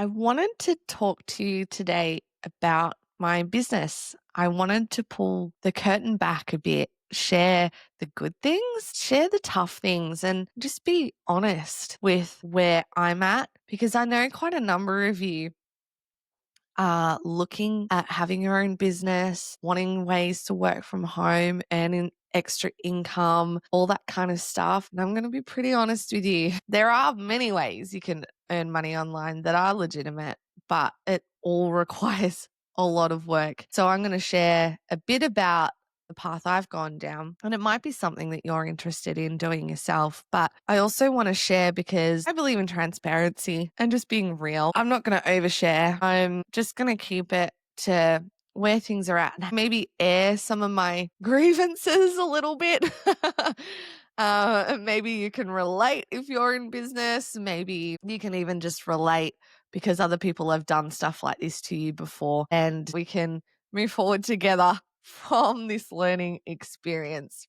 I wanted to talk to you today about my business. I wanted to pull the curtain back a bit, share the good things, share the tough things, and just be honest with where I'm at because I know quite a number of you are looking at having your own business, wanting ways to work from home, earning extra income, all that kind of stuff. And I'm going to be pretty honest with you. There are many ways you can earn money online that are legitimate, but it all requires a lot of work. So I'm going to share a bit about the path I've gone down. And it might be something that you're interested in doing yourself. But I also want to share because I believe in transparency and just being real. I'm not going to overshare. I'm just going to keep it to where things are at. Maybe air some of my grievances a little bit. Maybe you can relate if you're in business. Maybe you can even just relate because other people have done stuff like this to you before and we can move forward together from this learning experience.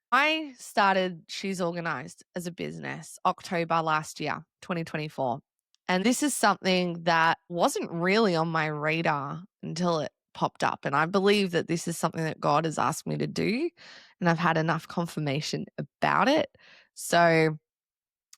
I started She's Organised as a business October last year, 2024. And this is something that wasn't really on my radar until it popped up. And I believe that this is something that God has asked me to do. And I've had enough confirmation about it. So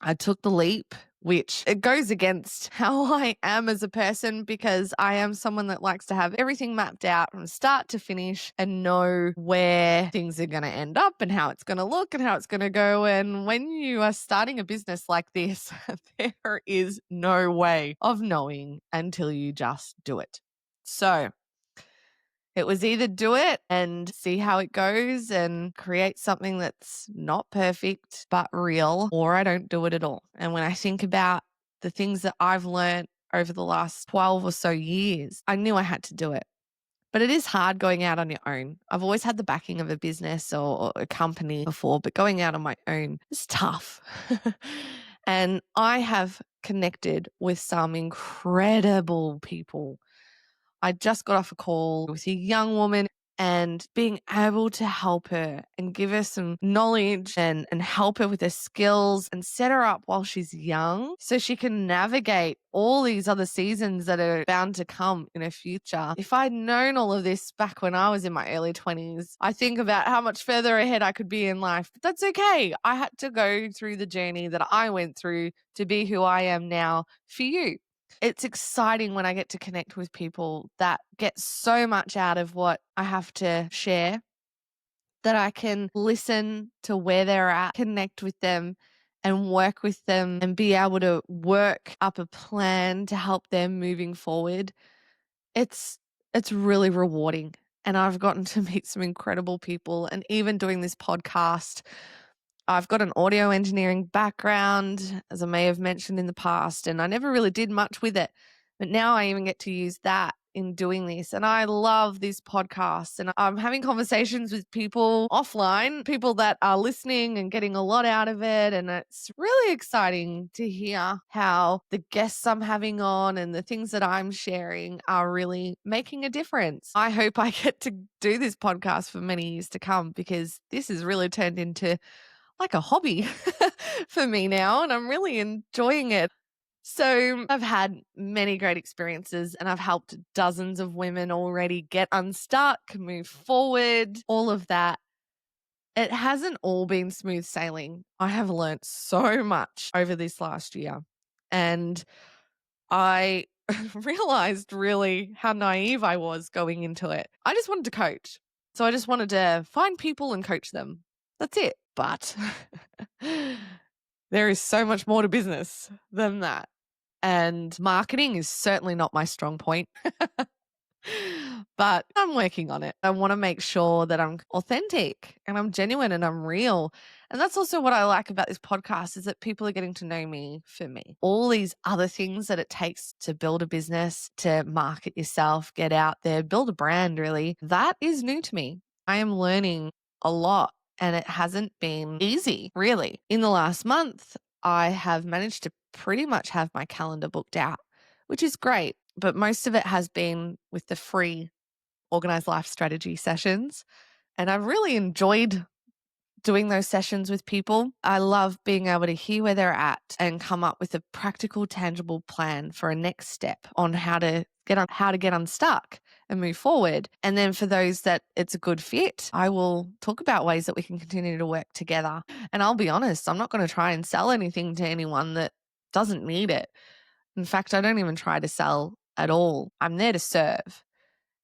I took the leap, which it goes against how I am as a person because I am someone that likes to have everything mapped out from start to finish and know where things are going to end up and how it's going to look and how it's going to go. And when you are starting a business like this, there is no way of knowing until you just do it. So it was either do it and see how it goes and create something that's not perfect but real, or I don't do it at all. And when I think about the things that I've learned over the last 12 or so years, I knew I had to do it. But it is hard going out on your own. I've always had the backing of a business or a company before, but going out on my own is tough. And I have connected with some incredible people. I just got off a call with a young woman and being able to help her and give her some knowledge and help her with her skills and set her up while she's young so she can navigate all these other seasons that are bound to come in her future. If I'd known all of this back when I was in my early 20s, I think about how much further ahead I could be in life. But that's okay. I had to go through the journey that I went through to be who I am now for you. It's exciting when I get to connect with people that get so much out of what I have to share that I can listen to where they're at, connect with them and work with them and be able to work up a plan to help them moving forward. It's it's really rewarding. And I've gotten to meet some incredible people. And even doing this podcast, I've got an audio engineering background, as I may have mentioned in the past, and I never really did much with it. But now I even get to use that in doing this. And I love these podcasts. And I'm having conversations with people offline, people that are listening and getting a lot out of it. And it's really exciting to hear how the guests I'm having on and the things that I'm sharing are really making a difference. I hope I get to do this podcast for many years to come because this has really turned into like a hobby for me now, and I'm really enjoying it. So I've had many great experiences and I've helped dozens of women already get unstuck, move forward, all of that. It hasn't all been smooth sailing. I have learnt so much over this last year. And I realized really how naive I was going into it. I just wanted to coach. So I just wanted to find people and coach them. That's it. But there is so much more to business than that. And marketing is certainly not my strong point. But I'm working on it. I want to make sure that I'm authentic and I'm genuine and I'm real. And that's also what I like about this podcast is that people are getting to know me for me. All these other things that it takes to build a business, to market yourself, get out there, build a brand really, that is new to me. I am learning a lot and it hasn't been easy really. In the last month, I have managed to pretty much have my calendar booked out, which is great. But most of it has been with the free Organized Life strategy sessions. And I've really enjoyed doing those sessions with people. I love being able to hear where they're at and come up with a practical, tangible plan for a next step on how to get unstuck and move forward. And then for those that it's a good fit, I will talk about ways that we can continue to work together. And I'll be honest, I'm not going to try and sell anything to anyone that doesn't need it. In fact, I don't even try to sell at all. I'm there to serve.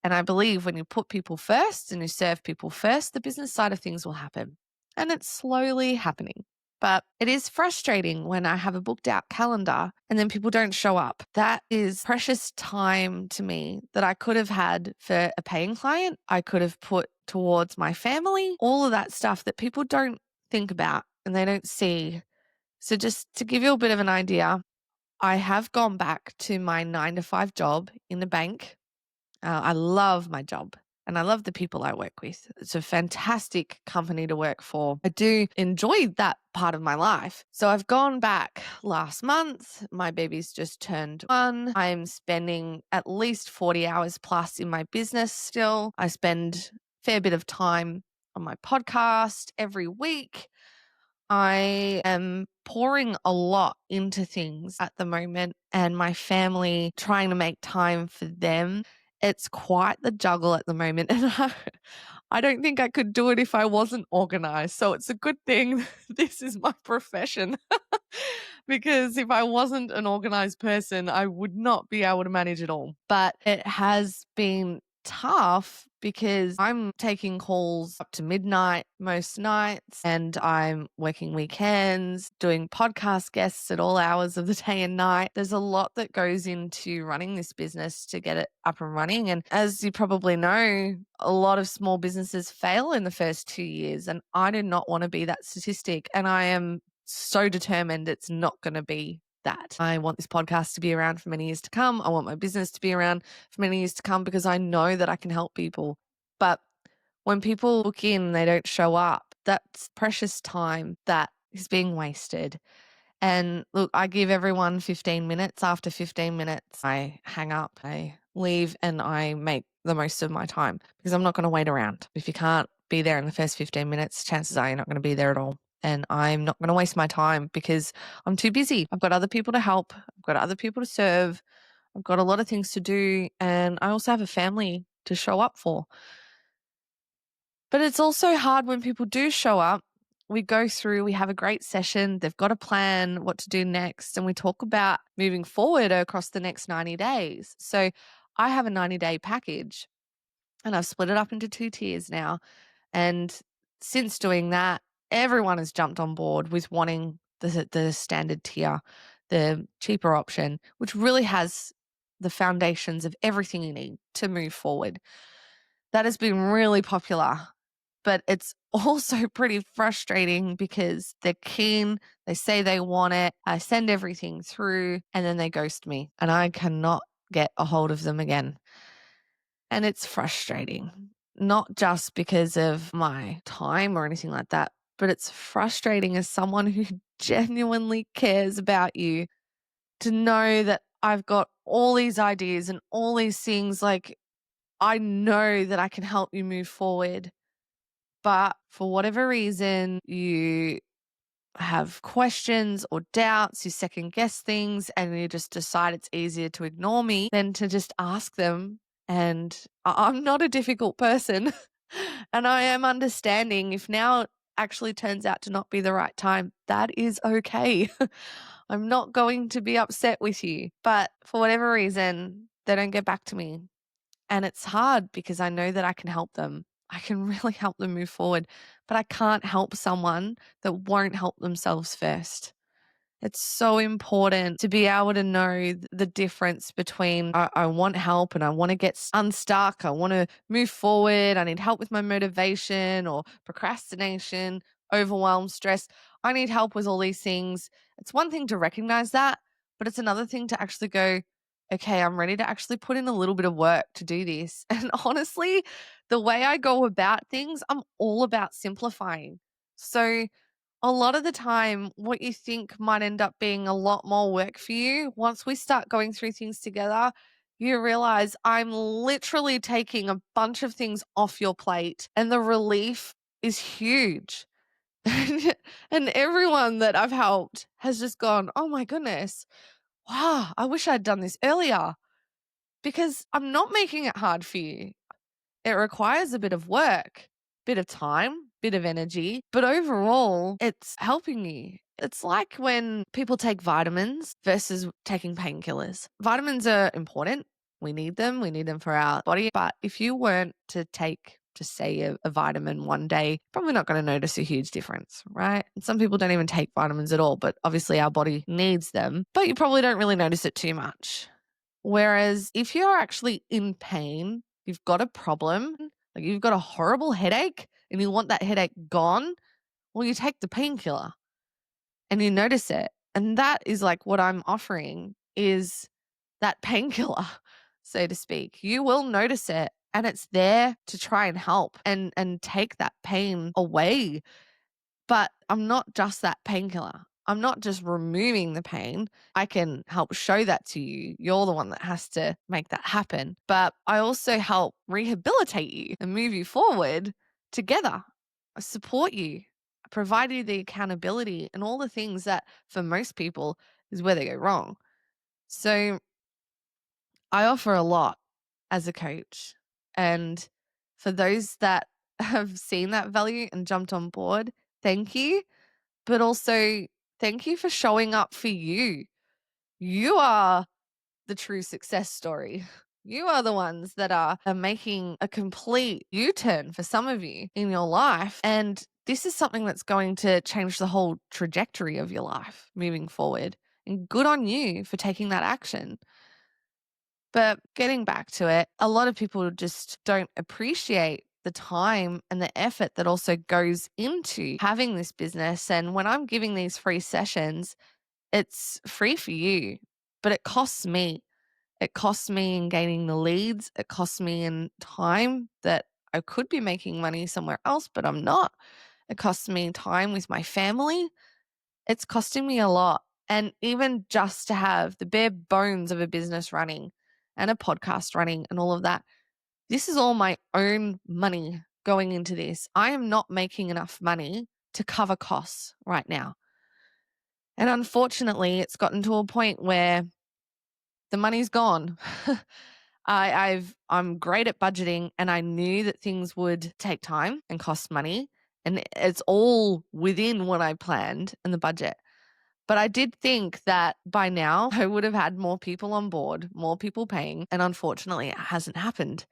And I believe when you put people first and you serve people first, the business side of things will happen. And it's slowly happening. But it is frustrating when I have a booked out calendar and then people don't show up. That is precious time to me that I could have had for a paying client. I could have put towards my family, all of that stuff that people don't think about and they don't see. So just to give you a bit of an idea, I have gone back to my 9 to 5 job in the bank. I love my job and I love the people I work with. It's a fantastic company to work for. I do enjoy that part of my life. So I've gone back last month. My baby's just turned 1. I'm spending at least 40 hours plus in my business still. I spend a fair bit of time on my podcast every week. I am pouring a lot into things at the moment and my family, trying to make time for them. It's quite the juggle at the moment. And I don't think I could do it if I wasn't organized. So it's a good thing this is my profession. Because if I wasn't an organized person, I would not be able to manage it all. But it has been tough because I'm taking calls up to midnight most nights and I'm working weekends, doing podcast guests at all hours of the day and night. There's a lot that goes into running this business to get it up and running. And as you probably know, a lot of small businesses fail in the first 2 years. And I do not want to be that statistic. And I am so determined it's not going to be that. I want this podcast to be around for many years to come. I want my business to be around for many years to come because I know that I can help people. But when people book in, they don't show up. That's precious time that is being wasted. And look, I give everyone 15 minutes. After 15 minutes, I hang up, I leave, and I make the most of my time because I'm not going to wait around. If you can't be there in the first 15 minutes, chances are you're not going to be there at all. And I'm not going to waste my time because I'm too busy. I've got other people to help. I've got other people to serve. I've got a lot of things to do. And I also have a family to show up for. But it's also hard when people do show up. We go through, we have a great session. They've got a plan, what to do next. And we talk about moving forward across the next 90 days. So I have a 90-day package and I've split it up into 2 tiers now. And since doing that, everyone has jumped on board with wanting the standard tier, the cheaper option, which really has the foundations of everything you need to move forward. That has been really popular, but it's also pretty frustrating because they're keen, they say they want it, I send everything through, and then they ghost me, and I cannot get a hold of them again. And it's frustrating, not just because of my time or anything like that, but it's frustrating as someone who genuinely cares about you to know that I've got all these ideas and all these things. Like, I know that I can help you move forward, but for whatever reason, you have questions or doubts, you second guess things, and you just decide it's easier to ignore me than to just ask them. And I'm not a difficult person. And I am understanding if now it actually turns out to not be the right time, that is okay. I'm not going to be upset with you. But for whatever reason, they don't get back to me. And it's hard because I know that I can help them. I can really help them move forward, but I can't help someone that won't help themselves first. It's so important to be able to know the difference between I want help and I want to get unstuck. I want to move forward. I need help with my motivation or procrastination, overwhelm, stress. I need help with all these things. It's one thing to recognize that, but it's another thing to actually go, okay, I'm ready to actually put in a little bit of work to do this. And honestly, the way I go about things, I'm all about simplifying. So a lot of the time, what you think might end up being a lot more work for you, once we start going through things together, you realize I'm literally taking a bunch of things off your plate and the relief is huge. And everyone that I've helped has just gone, oh my goodness, wow, I wish I'd done this earlier, because I'm not making it hard for you. It requires a bit of work, bit of time, bit of energy, but overall, it's helping you. It's like when people take vitamins versus taking painkillers. Vitamins are important. We need them. We need them for our body. But if you weren't to take, just say, a vitamin one day, probably not going to notice a huge difference, right? And some people don't even take vitamins at all, but obviously our body needs them, but you probably don't really notice it too much. Whereas if you're actually in pain, you've got a problem, like you've got a horrible headache and you want that headache gone, well, you take the painkiller and you notice it. And that is like what I'm offering is that painkiller, so to speak. You will notice it and it's there to try and help and take that pain away. But I'm not just that painkiller. I'm not just removing the pain. I can help show that to you. You're the one that has to make that happen. But I also help rehabilitate you and move you forward together. I support you, I provide you the accountability and all the things that for most people is where they go wrong. So I offer a lot as a coach. And for those that have seen that value and jumped on board, thank you. But also, thank you for showing up for you. You are the true success story. You are the ones that are making a complete U-turn for some of you in your life. And this is something that's going to change the whole trajectory of your life moving forward. And good on you for taking that action. But getting back to it, a lot of people just don't appreciate the time and the effort that also goes into having this business. And when I'm giving these free sessions, it's free for you, but it costs me. It costs me in gaining the leads. It costs me in time that I could be making money somewhere else, but I'm not. It costs me time with my family. It's costing me a lot. And even just to have the bare bones of a business running and a podcast running and all of that, this is all my own money going into this. I am not making enough money to cover costs right now. And unfortunately, it's gotten to a point where the money's gone. I'm great at budgeting and I knew that things would take time and cost money. And it's all within what I planned in the budget. But I did think that by now I would have had more people on board, more people paying. And unfortunately, it hasn't happened.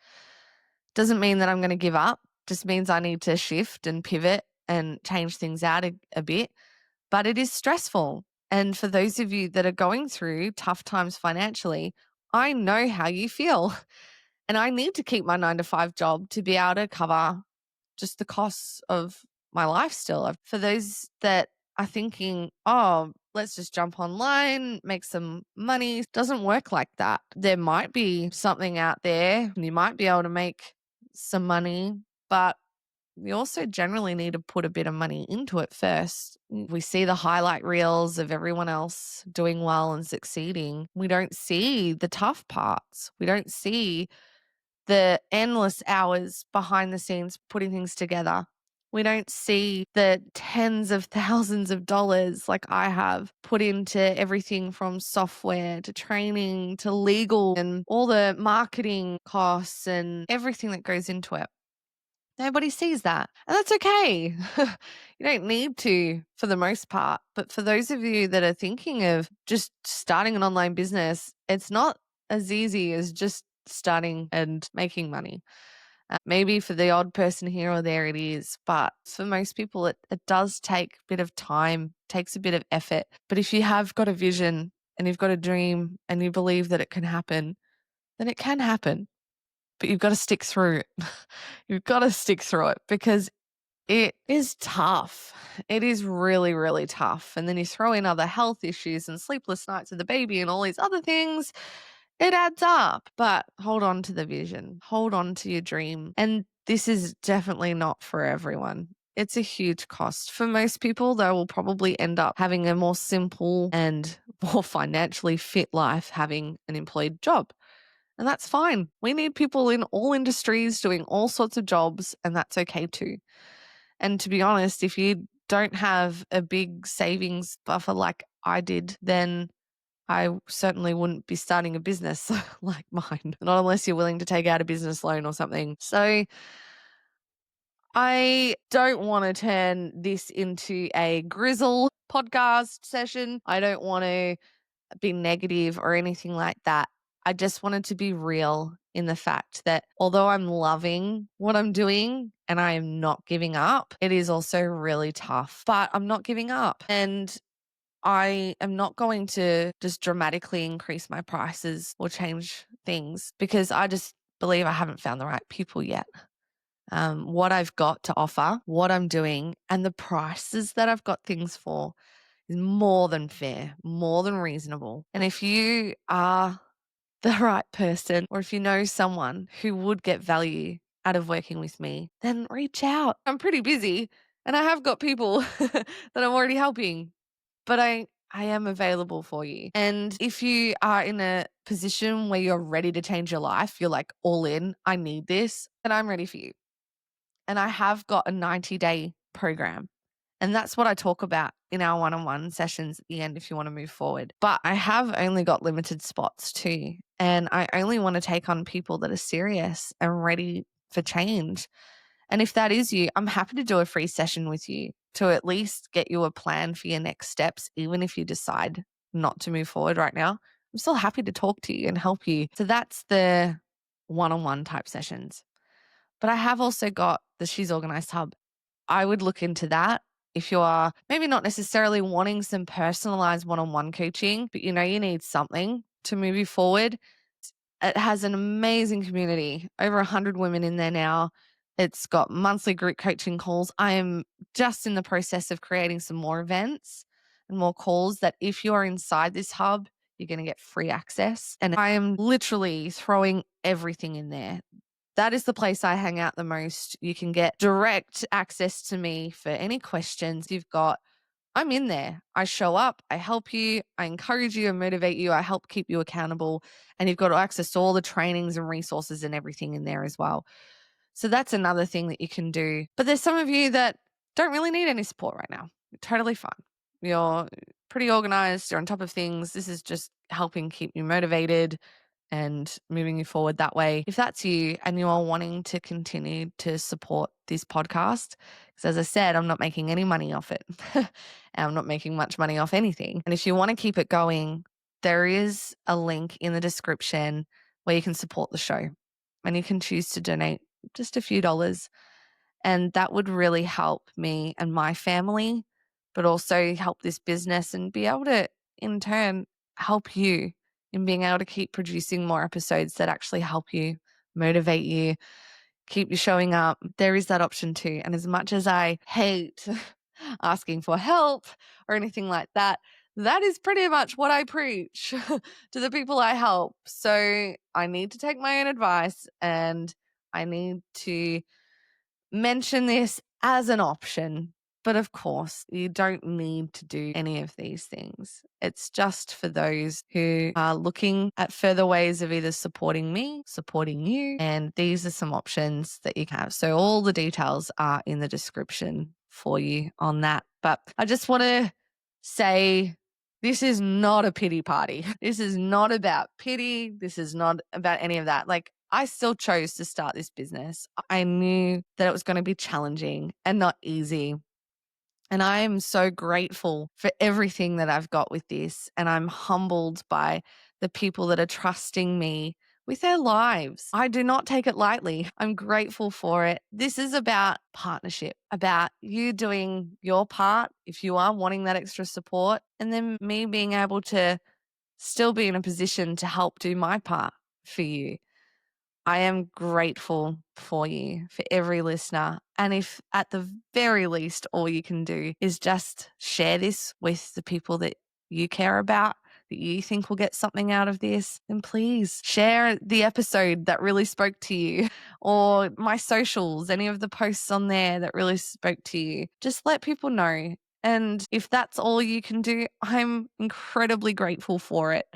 Doesn't mean that I'm going to give up. Just means I need to shift and pivot and change things out a bit. But it is stressful. And for those of you that are going through tough times financially, I know how you feel. And I need to keep my 9 to 5 job to be able to cover just the costs of my life still. For those that are thinking, oh, let's just jump online, make some money, doesn't work like that. There might be something out there and you might be able to make some money, but we also generally need to put a bit of money into it first. We see the highlight reels of everyone else doing well and succeeding. We don't see the tough parts. We don't see the endless hours behind the scenes putting things together. We don't see the tens of thousands of dollars like I have put into everything from software to training to legal and all the marketing costs and everything that goes into it. Nobody sees that. And that's okay. You don't need to for the most part. But for those of you that are thinking of just starting an online business, it's not as easy as just starting and making money. Maybe for the odd person here or there it is. But for most people, it does take a bit of time, takes a bit of effort. But if you have got a vision and you've got a dream and you believe that it can happen, then it can happen. But you've got to stick through it. You've got to stick through it because it is tough. It is really, really tough. And then you throw in other health issues and sleepless nights with the baby and all these other things. It adds up. But hold on to the vision. Hold on to your dream. And this is definitely not for everyone. It's a huge cost. For most people, they will probably end up having a more simple and more financially fit life having an employed job. And that's fine. We need people in all industries doing all sorts of jobs, and that's okay too. And to be honest, if you don't have a big savings buffer like I did, then I certainly wouldn't be starting a business like mine, not unless you're willing to take out a business loan or something. So I don't want to turn this into a grizzle podcast session. I don't want to be negative or anything like that. I just wanted to be real in the fact that although I'm loving what I'm doing and I am not giving up, it is also really tough, but I'm not giving up. And I am not going to just dramatically increase my prices or change things because I just believe I haven't found the right people yet. What I've got to offer, what I'm doing, and the prices that I've got things for is more than fair, more than reasonable. And if you are the right person, or if you know someone who would get value out of working with me, then reach out. I'm pretty busy and I have got people that I'm already helping, but I am available for you. And if you are in a position where you're ready to change your life, you're like all in, I need this, then I'm ready for you. And I have got a 90-day program. And that's what I talk about in our one-on-one sessions at the end if you want to move forward. But I have only got limited spots too. And I only want to take on people that are serious and ready for change. And if that is you, I'm happy to do a free session with you to at least get you a plan for your next steps, even if you decide not to move forward right now. I'm still happy to talk to you and help you. So that's the one-on-one type sessions. But I have also got the She's Organised Hub. I would look into that if you are maybe not necessarily wanting some personalized one-on-one coaching, but you know you need something to move you forward. It has an amazing community, over 100 women in there now. It's got monthly group coaching calls. I am just in the process of creating some more events and more calls that if you're inside this hub, you're going to get free access. And I am literally throwing everything in there. That is the place I hang out the most. You can get direct access to me for any questions you've got. I'm in there. I show up, I help you, I encourage you and motivate you, I help keep you accountable, and you've got access to all the trainings and resources and everything in there as well. So that's another thing that you can do. But there's some of you that don't really need any support right now. You're totally fine. You're pretty organized, you're on top of things. This is just helping keep you motivated and moving you forward that way. If that's you and you are wanting to continue to support this podcast, because as I said, I'm not making any money off it. I'm not making much money off anything. And if you want to keep it going, there is a link in the description where you can support the show and you can choose to donate just a few dollars. And that would really help me and my family, but also help this business and be able to, in turn, help you in being able to keep producing more episodes that actually help you, motivate you, keep you showing up. There is that option too. And as much as I hate asking for help or anything like that, that is pretty much what I preach to the people I help. So I need to take my own advice and I need to mention this as an option. But of course, you don't need to do any of these things. It's just for those who are looking at further ways of either supporting me, supporting you. And these are some options that you can have. So all the details are in the description for you on that. But I just want to say this is not a pity party. This is not about pity. This is not about any of that. Like, I still chose to start this business. I knew that it was going to be challenging and not easy. And I am so grateful for everything that I've got with this. And I'm humbled by the people that are trusting me with their lives. I do not take it lightly. I'm grateful for it. This is about partnership, about you doing your part if you are wanting that extra support, and then me being able to still be in a position to help do my part for you. I am grateful for you, for every listener. And if at the very least, all you can do is just share this with the people that you care about, that you think will get something out of this, then please share the episode that really spoke to you, or my socials, any of the posts on there that really spoke to you. Just let people know. And if that's all you can do, I'm incredibly grateful for it.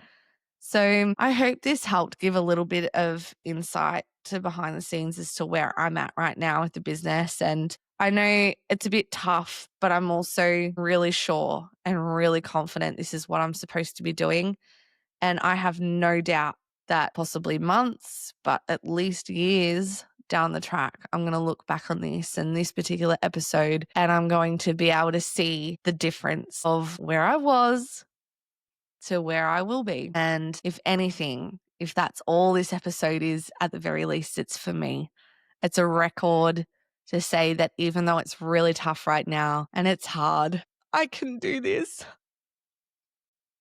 So I hope this helped give a little bit of insight to behind the scenes as to where I'm at right now with the business. And I know it's a bit tough, but I'm also really sure and really confident this is what I'm supposed to be doing. And I have no doubt that possibly months, but at least years down the track, I'm going to look back on this and this particular episode, and I'm going to be able to see the difference of where I was to where I will be. And if anything, if that's all this episode is, at the very least, it's for me. It's a record to say that even though it's really tough right now and it's hard, I can do this.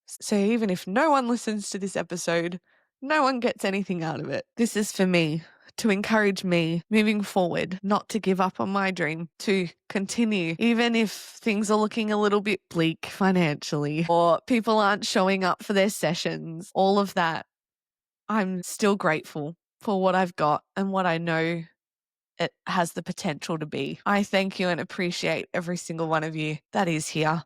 So even if no one listens to this episode, no one gets anything out of it. This is for me, to encourage me moving forward, not to give up on my dream, to continue, even if things are looking a little bit bleak financially or people aren't showing up for their sessions, all of that. I'm still grateful for what I've got and what I know it has the potential to be. I thank you and appreciate every single one of you that is here.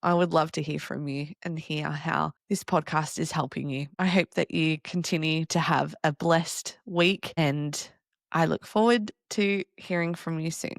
I would love to hear from you and hear how this podcast is helping you. I hope that you continue to have a blessed week, and I look forward to hearing from you soon.